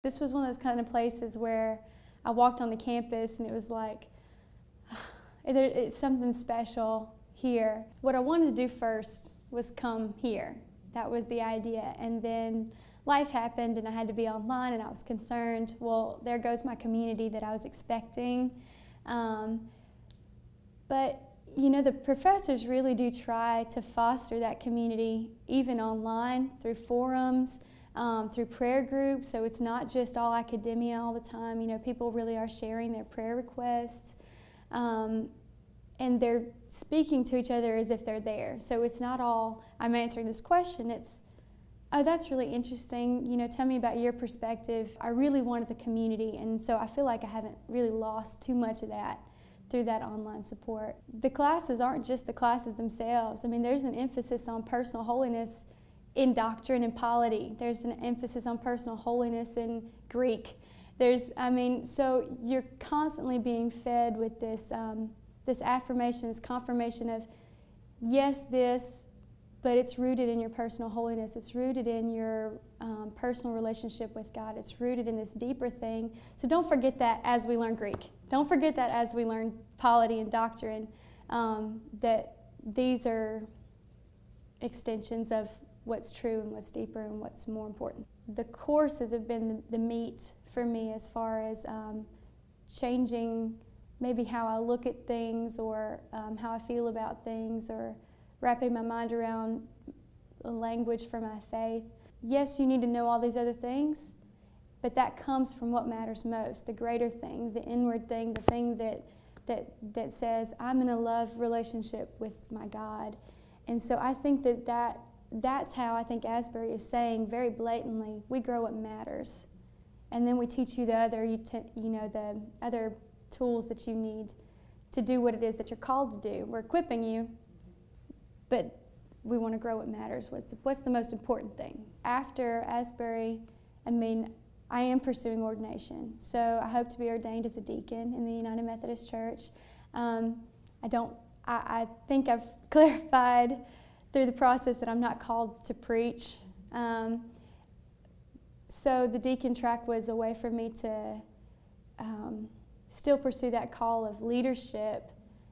This was one of those kind of places where I walked on the campus and it was like, it's something special here. What I wanted to do first was come here. That was the idea. And then life happened and I had to be online and I was concerned, well, there goes my community that I was expecting. But you know, the professors really do try to foster that community, even online, through forums, through prayer groups. So it's not just all academia all the time. You know, people really are sharing their prayer requests. And they're speaking to each other as if they're there. So it's not all, I'm answering this question, it's, oh, that's really interesting, you know, tell me about your perspective. I really wanted the community, and so I feel like I haven't really lost too much of that through that online support. The classes aren't just the classes themselves. I mean, there's an emphasis on personal holiness in doctrine and polity. There's an emphasis on personal holiness in Greek. So you're constantly being fed with this this affirmation, this confirmation of, yes, this, but it's rooted in your personal holiness. It's rooted in your personal relationship with God. It's rooted in this deeper thing. So don't forget that as we learn Greek. Don't forget that as we learn polity and doctrine, that these are extensions of what's true and what's deeper and what's more important. The courses have been the meat for me as far as changing maybe how I look at things or how I feel about things, or wrapping my mind around a language for my faith. Yes, you need to know all these other things, but that comes from what matters most, the greater thing, the inward thing, the thing that says, I'm in a love relationship with my God. And so I think that's how I think Asbury is saying very blatantly, we grow what matters. And then we teach you the other tools that you need to do what it is that you're called to do. We're equipping you, but we want to grow what matters. What's the most important thing? After Asbury, I am pursuing ordination. So I hope to be ordained as a deacon in the United Methodist Church. I think I've clarified through the process that I'm not called to preach. So the deacon track was a way for me to still pursue that call of leadership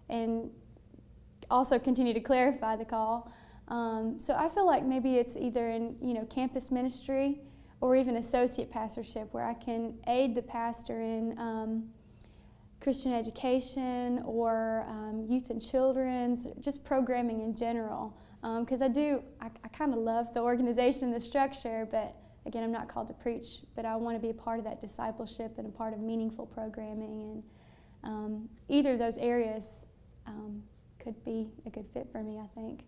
and also continue to clarify the call. So I feel like maybe it's either in campus ministry or even associate pastorship, where I can aid the pastor in Christian education or youth and children's, just programming in general. Because I kind of love the organization, the structure, but again, I'm not called to preach, but I want to be a part of that discipleship and a part of meaningful programming. And either of those areas could be a good fit for me, I think.